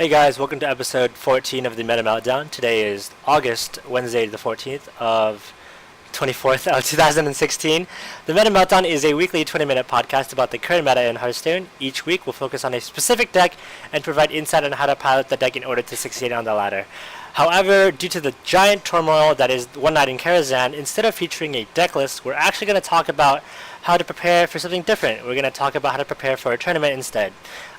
Hey guys, welcome to episode 14 of the Meltdown. Today is Wednesday the 14th of 24th of 2016. The Meltdown is a weekly 20-minute podcast about the current meta in Hearthstone. Each week we'll focus on a specific deck and provide insight on how to pilot the deck in order to succeed on the ladder. However, due to the giant turmoil that is One Night in Karazhan, instead of featuring a deck list, we're actually going to talk about how to prepare for something different. We're going to talk about how to prepare for a tournament instead.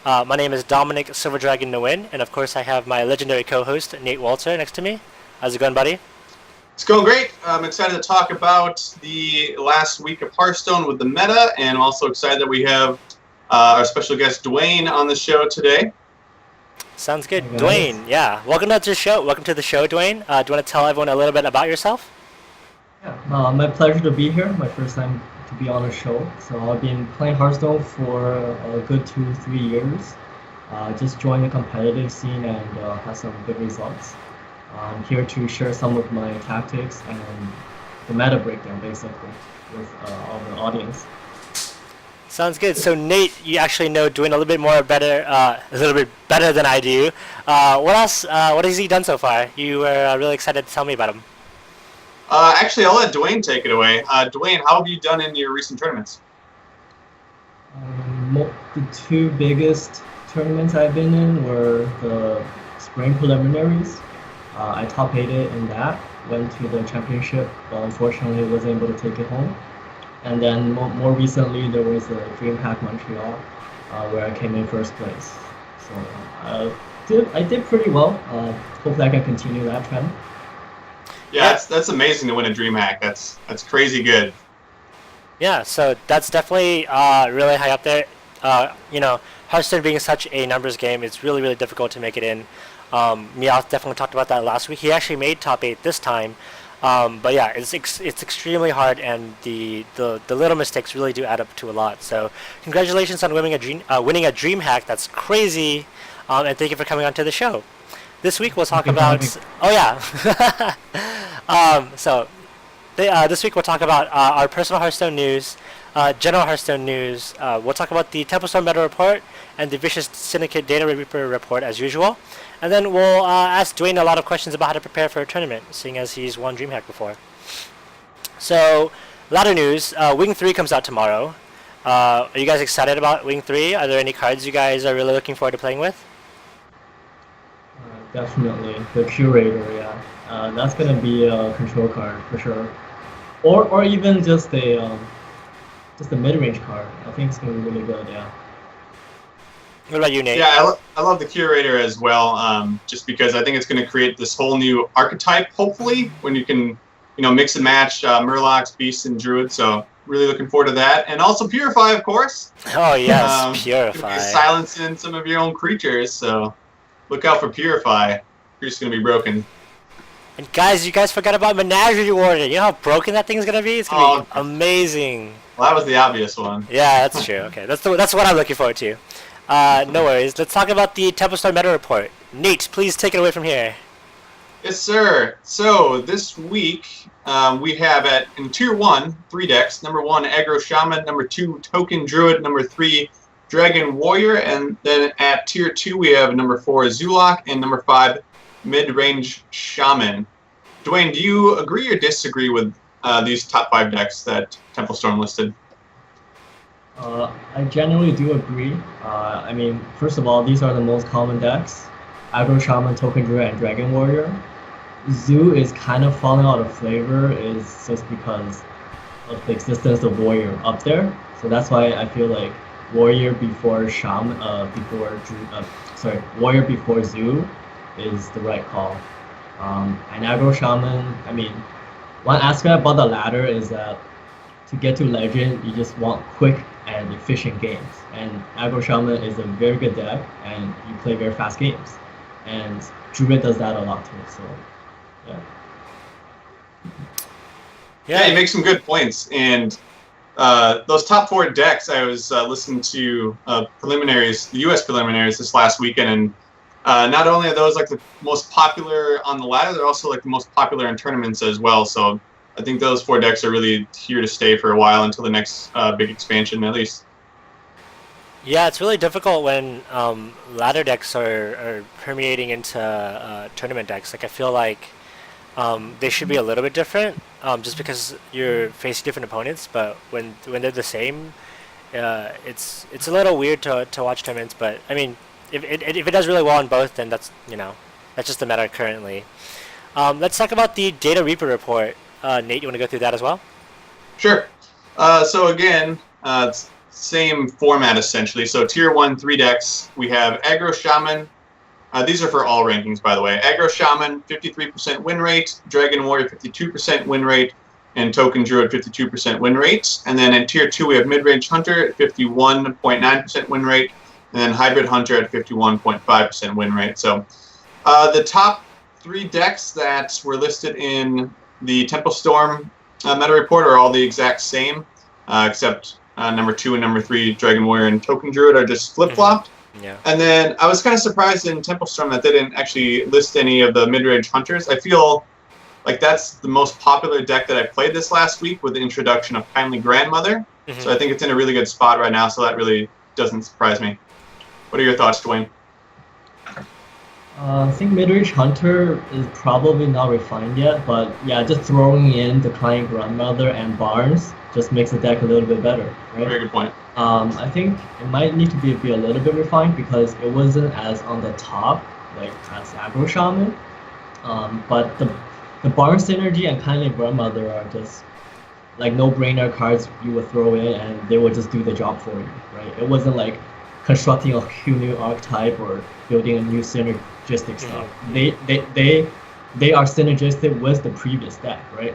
My name is Dominic Silver Dragon Duane, and of course I have my legendary co-host Nate Walter next to me. How's it going, buddy? It's going great. I'm excited to talk about the last week of Hearthstone with the meta, and I'm also excited that we have our special guest Duane on the show today. Sounds good. Hey, Duane, yeah. Welcome to the show. Welcome to the show, Duane. Do you want to tell everyone a little bit about yourself? Yeah, my pleasure to be here. My first time to be on a show. So I've been playing Hearthstone for a good 2-3 years. Just joined the competitive scene and had some good results. I'm here to share some of my tactics and the meta breakdown, basically, with all the audience. Sounds good. So Nate, you actually know Duane a little bit better than I do. What else? What has he done so far? You were really excited to tell me about him. Actually, I'll let Duane take it away. Duane, how have you done in your recent tournaments? The two biggest tournaments I've been in were the spring preliminaries. I top 8'd in that, went to the championship, but unfortunately wasn't able to take it home. And then more recently, there was the DreamHack Montreal, where I came in first place. So I did pretty well. Hopefully I can continue that trend. Yeah, that's amazing to win a DreamHack. That's crazy good. Yeah, so that's definitely really high up there. Hearthstone being such a numbers game, it's really, really difficult to make it in. Meowth definitely talked about that last week. He actually made top 8 this time. But yeah, it's extremely hard, and the little mistakes really do add up to a lot. So congratulations on winning a DreamHack. That's crazy, and thank you for coming on to the show. This week we'll talk about this week we'll talk about our personal Hearthstone news, general Hearthstone news. We'll talk about the Temple Storm meta report and the Vicious Syndicate Data Reaper report as usual. And then we'll ask Duane a lot of questions about how to prepare for a tournament, seeing as he's won DreamHack before. So, a lot of news. Wing 3 comes out tomorrow. Are you guys excited about Wing 3? Are there any cards you guys are really looking forward to playing with? Definitely. The Curator, yeah. That's going to be a control card for sure. Or even just a mid-range card. I think it's going to be really good, yeah. What about you, Nate? Yeah, I love the Curator as well, just because I think it's going to create this whole new archetype, hopefully, when you can, mix and match Murlocs, Beasts, and Druids. So really looking forward to that. And also Purify, of course. Oh, yes, Purify. Silencing some of your own creatures, so look out for Purify. You're just going to be broken. And guys, you guys forgot about Menagerie Warden. You know how broken that thing's going to be? It's going to be amazing. Well, that was the obvious one. Yeah, that's true. Okay, that's what I'm looking forward to. No worries. Let's talk about the Temple Storm meta report. Nate, please take it away from here. Yes, sir. So this week we have in Tier 1 3 decks. Number 1, Aggro Shaman. Number 2, Token Druid. Number 3, Dragon Warrior. And then at Tier 2 we have number 4, Zulok. And number 5, Mid-Range Shaman. Duane, do you agree or disagree with these top 5 decks that Temple Storm listed? I generally do agree. First of all, these are the most common decks. Aggro Shaman, Token Druid, and Dragon Warrior. Zoo is kind of falling out of flavor is just because of the existence of Warrior up there. So that's why I feel like Warrior before Shaman, Warrior before Zoo is the right call. And Aggro Shaman, one aspect about the ladder is that to get to Legend, you just want quick and efficient games. And Aggro Shaman is a very good deck, and you play very fast games. And Druid does that a lot too, so yeah. Yeah, you make some good points. And those top 4 decks, I was listening to preliminaries, the US preliminaries this last weekend, and not only are those like the most popular on the ladder, they're also like the most popular in tournaments as well. So I think those 4 decks are really here to stay for a while until the next big expansion, at least. Yeah, it's really difficult when ladder decks are permeating into tournament decks. Like I feel like they should be a little bit different, just because you're facing different opponents. But when they're the same, it's a little weird to watch tournaments. But I mean, if it does really well in both, then that's just the meta currently. Let's talk about the Data Reaper report. Nate, you want to go through that as well? Sure. So again, it's same format essentially. So tier 1, 3 decks. We have Aggro Shaman. These are for all rankings, by the way. Aggro Shaman, 53% win rate. Dragon Warrior, 52% win rate. And Token Druid, 52% win rate. And then in tier 2, we have Midrange Hunter at 51.9% win rate. And then Hybrid Hunter at 51.5% win rate. So the top 3 decks that were listed in the Temple Storm meta report are all the exact same, except number 2 and number 3, Dragon Warrior and Token Druid, are just flip-flopped. Yeah. And then I was kind of surprised in Temple Storm that they didn't actually list any of the mid-range hunters. I feel like that's the most popular deck that I played this last week with the introduction of Kindly Grandmother. So I think it's in a really good spot right now, so that really doesn't surprise me. What are your thoughts, Duane? I think mid-range hunter is probably not refined yet, but yeah, just throwing in the Client Grandmother and Barnes just makes the deck a little bit better, right? Very good point. I think it might need to be a little bit refined because it wasn't as on the top like as Aggro Shaman. But the Barnes Synergy and Kindly Grandmother are just like no-brainer cards you would throw in and they would just do the job for you, right? It wasn't like constructing a whole new archetype or building a new synergistic stuff. They are synergistic with the previous deck, right?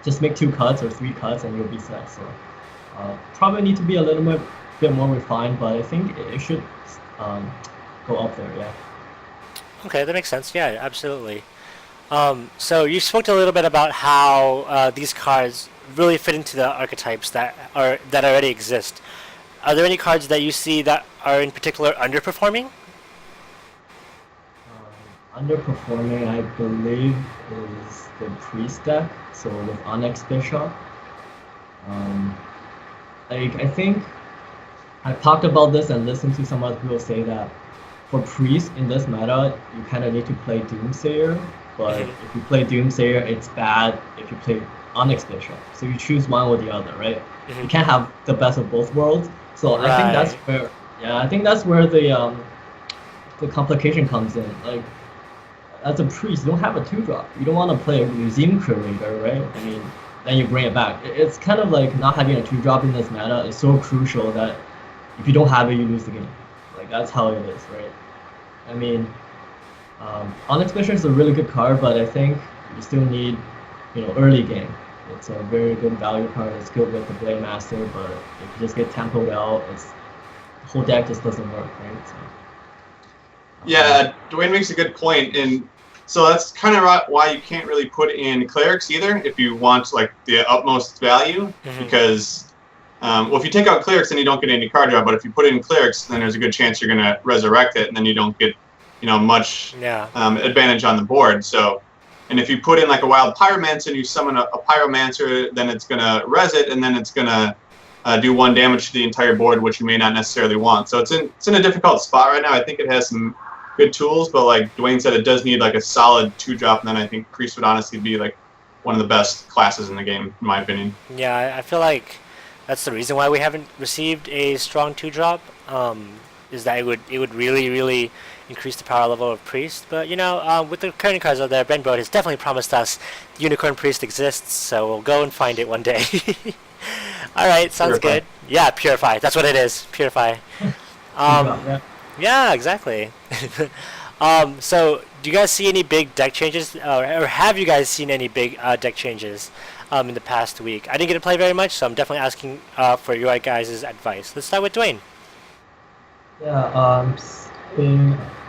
Just make 2 cuts or 3 cuts and you'll be set. So probably need to be a little bit more refined, but I think it should go up there, yeah. Okay, that makes sense. Yeah, absolutely. So you spoke a little bit about how these cards really fit into the archetypes that already exist. Are there any cards that you see that are in particular underperforming? Underperforming, I believe, is the Priest deck. So with Onyx Bishop, I think I've talked about this and listened to some other people say that for Priest in this meta, you kind of need to play Doomsayer. But if you play Doomsayer, it's bad if you play Onyx Bishop. So you choose one or the other, right? You can't have the best of both worlds. So I think that's where the complication comes in. Like as a priest, you don't have a 2-drop. You don't want to play a Museum Curator, right? I mean, then you bring it back. It's kind of like not having a 2-drop in this meta is so crucial that if you don't have it, you lose the game. Like that's how it is, right? I mean, Onyx Bishop is a really good card, but I think you still need, early game. It's a very good value card. It's good with the Blade Master, but if you just get tempoed out, the whole deck just doesn't work, right? So, yeah, Duane makes a good point, and so that's kind of why you can't really put in clerics either if you want like the utmost value, because if you take out clerics, then you don't get any card draw. But if you put in clerics, then there's a good chance you're gonna resurrect it, and then you don't get much advantage on the board. So. And if you put in like a Wild Pyromancer and you summon a Pyromancer, then it's going to res it, and then it's going to do 1 damage to the entire board, which you may not necessarily want. So it's in a difficult spot right now. I think it has some good tools, but like Duane said, it does need like a solid 2-drop, and then I think Priest would honestly be like one of the best classes in the game, in my opinion. Yeah, I feel like that's the reason why we haven't received a strong 2-drop, is that it would really, really increase the power level of Priest. But with the current cards out there, Ben Broad has definitely promised us Unicorn Priest exists, so we'll go and find it one day. All right, sounds Purify. good. Yeah, Purify. That's what it is. Purify. Yeah, exactly. So do you guys see any big deck changes, or have you guys seen any big deck changes in the past week? I didn't get to play very much, so I'm definitely asking for your guys' advice. Let's start with Duane. Yeah,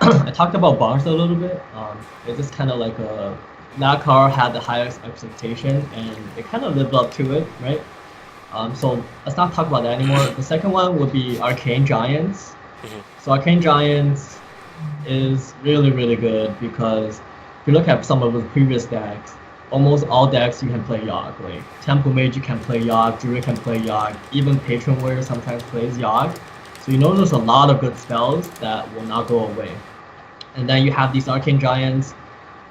I talked about Barnes a little bit. It's just kind of like that card had the highest expectation, and it kind of lived up to it, right? So let's not talk about that anymore. The second one would be Arcane Giants. So Arcane Giants is really, really good because if you look at some of the previous decks, almost all decks you can play Yogg. Like Temple Mage you can play Yogg, Druid can play Yogg, even Patron Warrior sometimes plays Yogg. So you know there's a lot of good spells that will not go away. And then you have these Arcane Giants,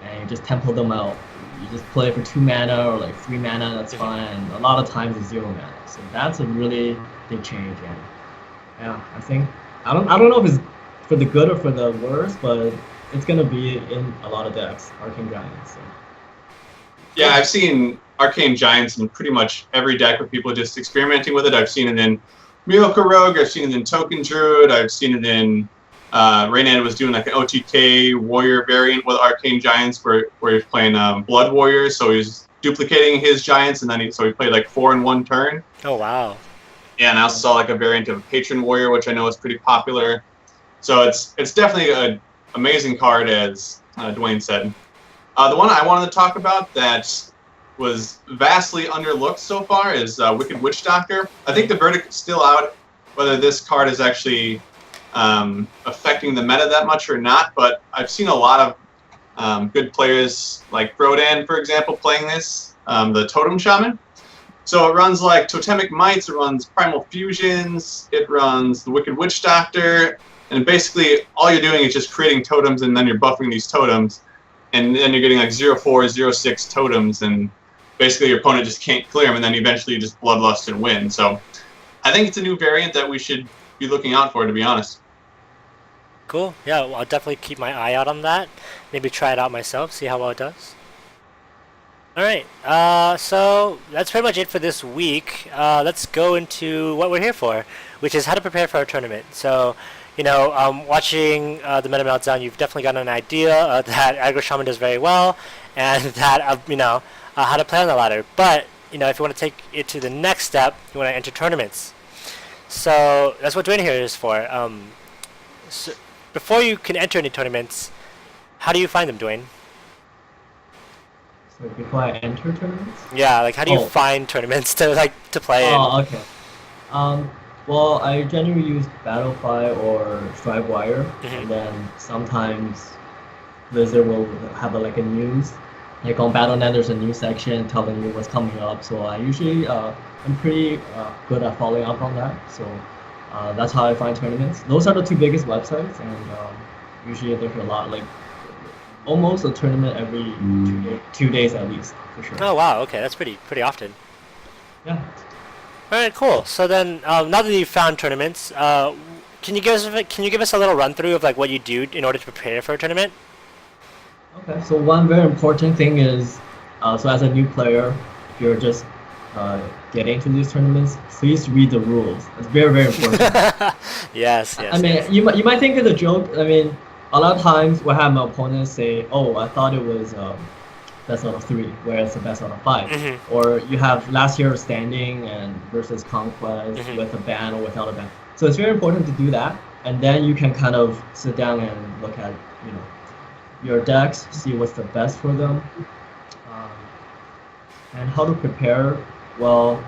and you just temple them out. You just play for 2 mana or like 3 mana, that's fine. And a lot of times it's 0 mana. So that's a really big change. And yeah, I think I don't know if it's for the good or for the worse, but it's gonna be in a lot of decks, Arcane Giants. So. Yeah, I've seen Arcane Giants in pretty much every deck with people just experimenting with it. I've seen it in Miracle Rogue, I've seen it in Token Druid, I've seen it in Raynan was doing like an OTK Warrior variant with Arcane Giants where he's playing Blood Warriors, so he's duplicating his Giants, and then he played like 4 in 1 turn. Oh, wow. Yeah, and I also saw like a variant of Patron Warrior, which I know is pretty popular. So it's definitely an amazing card, as Duane said. The one I wanted to talk about that was vastly underlooked so far is Wicked Witch Doctor. I think the verdict is still out whether this card is actually affecting the meta that much or not, but I've seen a lot of good players like Brodan, for example, playing this, the Totem Shaman. So it runs like Totemic Mites, it runs Primal Fusions, it runs the Wicked Witch Doctor, and basically all you're doing is just creating totems, and then you're buffing these totems, and then you're getting like 0-4, 0-6 totems, and basically your opponent just can't clear them, and then eventually you just Bloodlust and win. So I think it's a new variant that we should be looking out for, to be honest. Cool. Yeah, well, I'll definitely keep my eye out on that. Maybe try it out myself, see how well it does. Alright, so that's pretty much it for this week. Let's go into what we're here for, which is how to prepare for a tournament. So, watching the Meta Meltdown, you've definitely got an idea that Aggro Shaman does very well, and that, how to play on the ladder. But, if you want to take it to the next step, you want to enter tournaments. So, that's what Duane here is for. So before you can enter any tournaments, how do you find them, Duane? So before I enter tournaments? Yeah, like how do you find tournaments to play in? Oh, okay. Well, I generally use Battlefy or Strivewire, and then sometimes Blizzard will have a news. Like on Battle.net, there's a news section telling you what's coming up. So I usually I'm pretty good at following up on that. So that's how I find tournaments. Those are the 2 biggest websites, and usually there's a lot, like almost a tournament every 2 days at least, for sure. Oh wow, okay, that's pretty often. Yeah. All right, cool. So then, now that you've found tournaments, can you give us a little run through of like what you do in order to prepare for a tournament? Okay. So one very important thing is, so as a new player, if you're just getting into these tournaments, please read the rules. It's very, very important. Yes. I mean, you might think it's a joke. I mean, a lot of times we'll have my opponents say, "Oh, I thought it was best out of 3, whereas it's the best out of 5." Or you have last year's standing and versus Conquest with a ban or without a ban. So it's very important to do that, and then you can kind of sit down and look at your decks, see what's the best for them, and how to prepare. Well,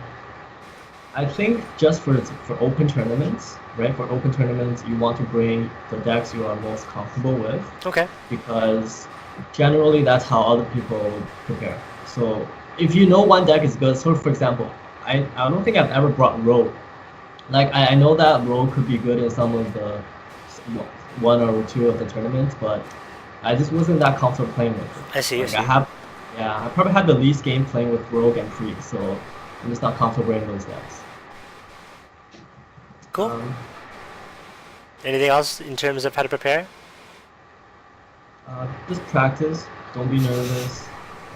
I think just for open tournaments, right? For open tournaments, you want to bring the decks you are most comfortable with. Okay. Because generally that's how other people prepare. So if you know one deck is good, so for example, I don't think I've ever brought Rogue. Like I know that Rogue could be good in some of the 1 or 2 of the tournaments, but I just wasn't that comfortable playing with it. I see. I probably had the least game playing with Rogue and Free, so I'm just not comfortable in those decks. Cool. Anything else in terms of how to prepare? Just practice. Don't be nervous.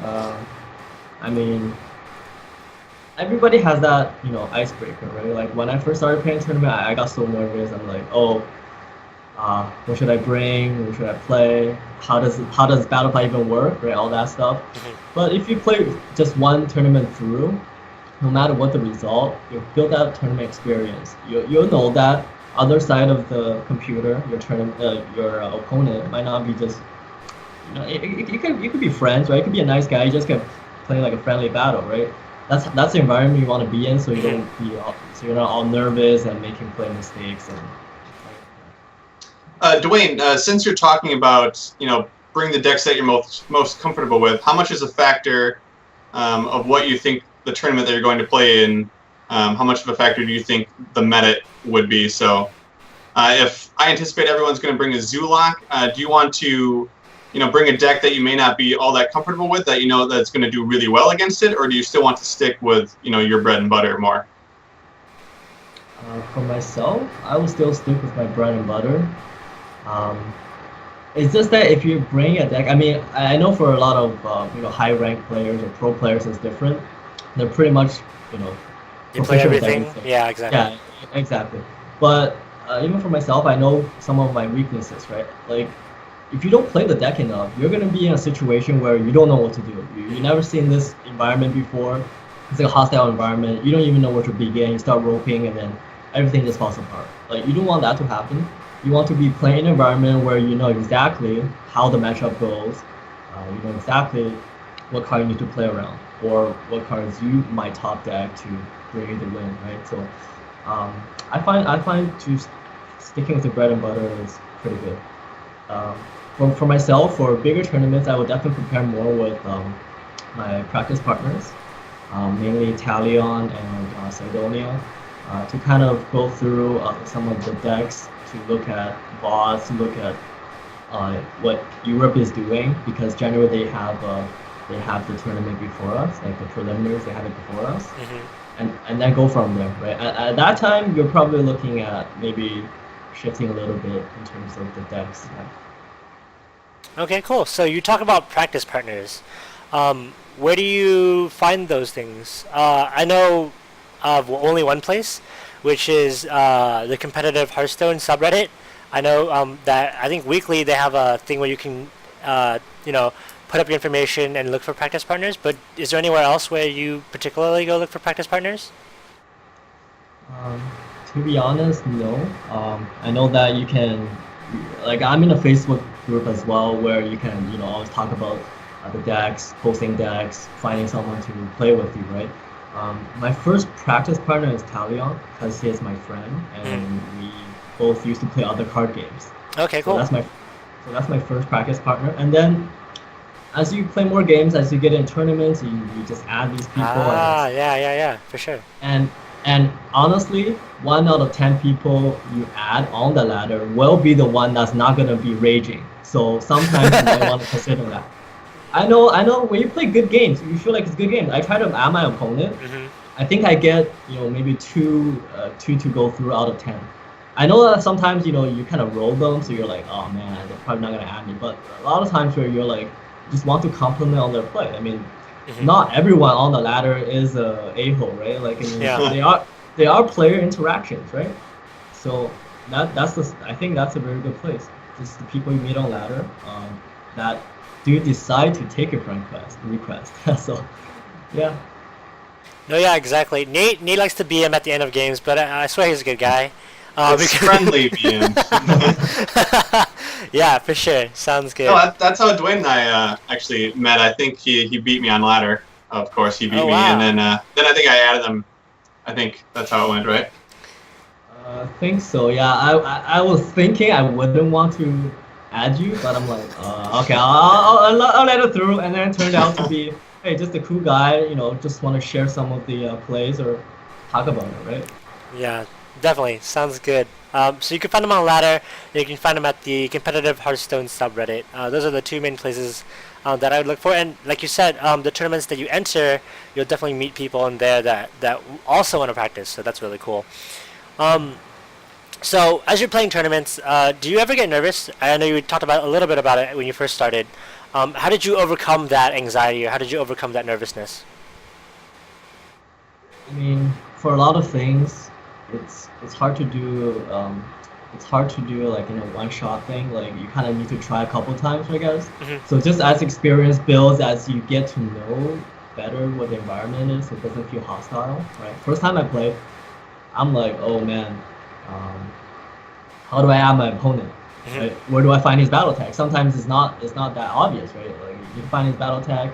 I mean, everybody has that, icebreaker, right? Like when I first started playing tournament, I got so nervous. I'm like, what should I bring? What should I play? How does Battlefy even work? Right, all that stuff. But if you play just one tournament through, no matter what the result, you build that tournament experience. You'll know that other side of the computer, your opponent might not be just, you could be friends, right? You could be a nice guy. You just can play like a friendly battle, right? That's the environment you want to be in, so you don't so you're not all nervous and making play mistakes and. Duane, since you're talking about bring the decks that you're most comfortable with, how much is a factor of what you think the tournament that you're going to play in? How much of a factor do you think the meta would be? So, if I anticipate everyone's going to bring a Zoolock, do you want to, bring a deck that you may not be all that comfortable with, that that's going to do really well against it, or do you still want to stick with, your bread and butter more? For myself, I will still stick with my bread and butter. It's just that if you bring a deck, I mean, I know for a lot of high rank players or pro players, it's different. They're pretty much you play everything. Yeah, exactly. Yeah, exactly. But even for myself, I know some of my weaknesses, right? Like, if you don't play the deck enough, you're gonna be in a situation where you don't know what to do. You never seen this environment before. It's like a hostile environment. You don't even know where to begin. You start roping, and then everything just falls apart. Like, you don't want that to happen. You want to be playing in an environment where you know exactly how the matchup goes. You know exactly what card you need to play around, or what cards you might top deck to bring you the win, right? So I find sticking with the bread and butter is pretty good. For myself, for bigger tournaments, I would definitely prepare more with my practice partners, mainly Talion and Sidonia, to kind of go through some of the decks, to look at bots, to look at what Europe is doing, because generally they have the tournament before us, like the preliminaries, they have it before us, and then go from there, right? At that time, you're probably looking at maybe shifting a little bit in terms of the decks. Okay, cool. So you talk about practice partners. Where do you find those things? I know of only one place, which is the competitive Hearthstone subreddit. I know that I think weekly they have a thing where you can, put up your information and look for practice partners. But is there anywhere else where you particularly go look for practice partners? To be honest, no. I know that you can, like, I'm in a Facebook group as well where you can, always talk about the decks, posting decks, finding someone to play with you, right? My first practice partner is Talion, because he is my friend, and we both used to play other card games. Okay, cool. So that's my first practice partner, and then as you play more games, as you get in tournaments, you just add these people. Yeah, for sure. And honestly, 1 out of 10 people you add on the ladder will be the one that's not gonna be raging. So sometimes you might want to consider that. I know. When you play good games, you feel like it's good games. I try to add my opponent. I think I get maybe two to go through out of 10. I know that sometimes you kind of roll them, so you're like, oh man, they're probably not gonna add me. But a lot of times where you're like, just want to compliment on their play. I mean, not everyone on the ladder is a-hole, right? Like, I mean, they are player interactions, right? So I think that's a very good place. Just the people you meet on ladder that do decide to take your friend request. So, yeah. No, yeah, exactly. Nate likes to BM at the end of games, but I swear he's a good guy. It's friendly BM. Yeah, for sure. Sounds good. No, that's how Duane and I actually met. I think he beat me on ladder. Of course, he beat me, and then I think I added him. I think that's how it went, right? I think so. Yeah, I was thinking I wouldn't want to add you, but I'm like, okay, I'll let it through, and then it turned out to be, hey, just a cool guy. Just want to share some of the plays or talk about it, right? Yeah, definitely. Sounds good. So you can find them on ladder. You can find them at the competitive Hearthstone subreddit. Those are the two main places that I would look for. And like you said, the tournaments that you enter, you'll definitely meet people in there that also want to practice. So that's really cool. So as you're playing tournaments, do you ever get nervous? I know you talked about a little bit about it when you first started. How did you overcome that anxiety, or how did you overcome that nervousness? I mean, for a lot of things, it's hard to do. It's hard to do like one-shot thing. Like, you kind of need to try a couple times, I guess. So just as experience builds, as you get to know better what the environment is, it doesn't feel hostile, right? First time I played, I'm like, oh man, how do I add my opponent? Right? Where do I find his battle tag? Sometimes it's not that obvious, right? Like, you find his battle tag,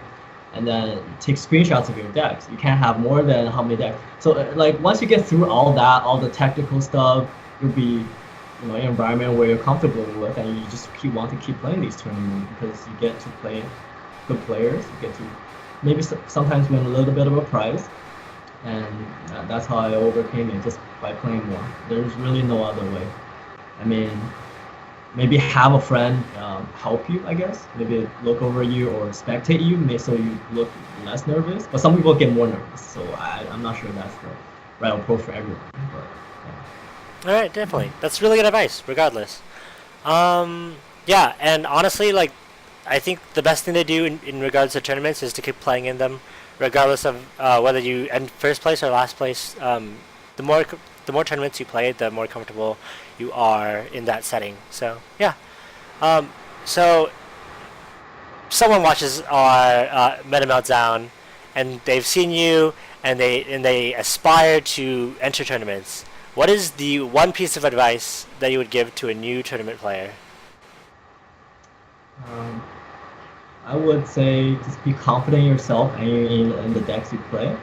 and then take screenshots of your decks. You can't have more than how many decks. So like, once you get through all that, all the technical stuff, you'll be in an environment where you're comfortable with, and you just want to keep playing these tournaments, because you get to play good players. You get to maybe sometimes win a little bit of a prize, and that's how I overcame it, just by playing more. There's really no other way. I mean, maybe have a friend help you, I guess. Maybe look over you or spectate you, so you look less nervous. But some people get more nervous, so I'm not sure that's the right approach for everyone. But All right, definitely. That's really good advice, regardless. Yeah, and honestly, like, I think the best thing to do in regards to tournaments is to keep playing in them, regardless of whether you end first place or last place. The more tournaments you play, the more comfortable you are in that setting. So yeah. So someone watches our Meta Meltdown, and they've seen you, and they aspire to enter tournaments. What is the one piece of advice that you would give to a new tournament player? um, I would say just be confident in yourself and in the decks you play.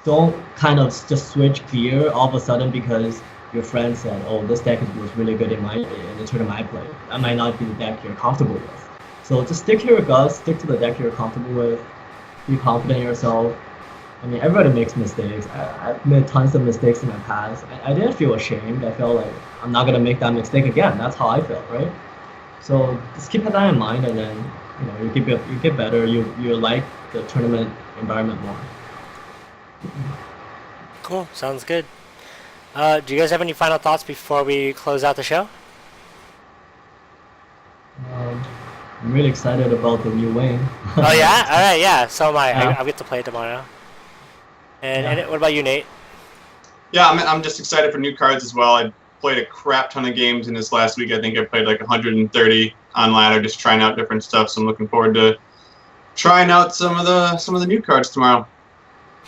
Don't kind of just switch gear all of a sudden because your friend said, "Oh, this deck was really good in the tournament I played." That might not be the deck you're comfortable with. So just stick to your guts, stick to the deck you're comfortable with. Be confident in yourself. I mean, everybody makes mistakes. I've made tons of mistakes in my past. I didn't feel ashamed. I felt like I'm not gonna make that mistake again. That's how I felt, right? So just keep that in mind, and then you get better. You like the tournament environment more. Cool, sounds good. Do you guys have any final thoughts before we close out the show? I'm really excited about the new wing. Oh yeah, all right, yeah. So am I. Yeah. I'll get to play it tomorrow. And, Yeah. and what about you, Nate? Yeah, I'm just excited for new cards as well. I played a crap ton of games in this last week. I think I played like 130 on ladder, just trying out different stuff. So I'm looking forward to trying out some of the new cards tomorrow.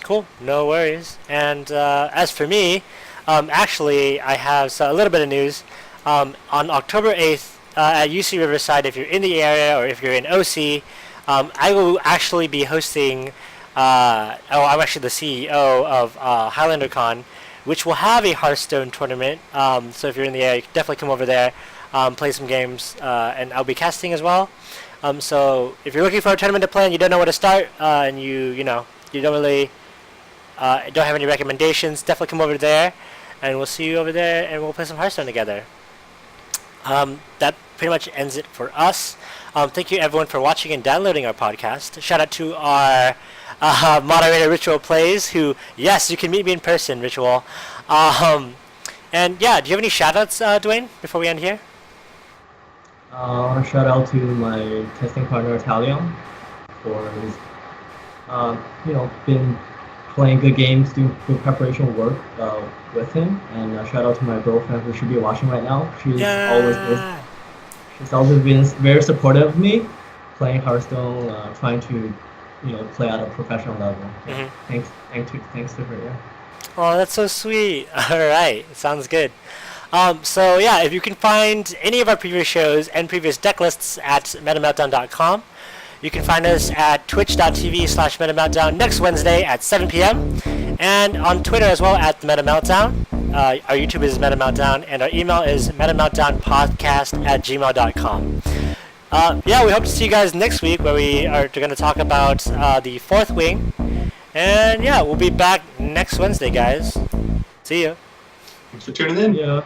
Cool, no worries. And as for me, actually, I have a little bit of news. On October 8th at UC Riverside, if you're in the area or if you're in OC, I will actually be hosting. I'm actually the CEO of HighlanderCon, which will have a Hearthstone tournament. So if you're in the area, you can definitely come over there, play some games, and I'll be casting as well. So if you're looking for a tournament to play and you don't know where to start, and you don't really don't have any recommendations, definitely come over there, and we'll see you over there, and we'll play some Hearthstone together. That pretty much ends it for us. Thank you everyone for watching and downloading our podcast. Shout out to our moderator Ritual Plays, who, yes, you can meet me in person, Ritual. And yeah, do you have any shout outs, Duane, before we end here? Shout out to my testing partner Italian for his, been playing good games, doing good preparation work with him, and shout out to my girlfriend who should be watching right now. She's always been very supportive of me playing Hearthstone, trying to play at a professional level. Mm-hmm. Thanks to her. Yeah. Oh, that's so sweet. All right, sounds good. So yeah, if you can find any of our previous shows and previous deck lists at metameltdown.com. You can find us at twitch.tv/metameltdown next Wednesday at 7 p.m. And on Twitter as well at metameltdown. Our YouTube is metameltdown, and our email is metameltdownpodcast@gmail.com. Yeah, we hope to see you guys next week, where we are going to talk about the fourth wing. And yeah, we'll be back next Wednesday, guys. See ya. Thanks for tuning in. Yeah.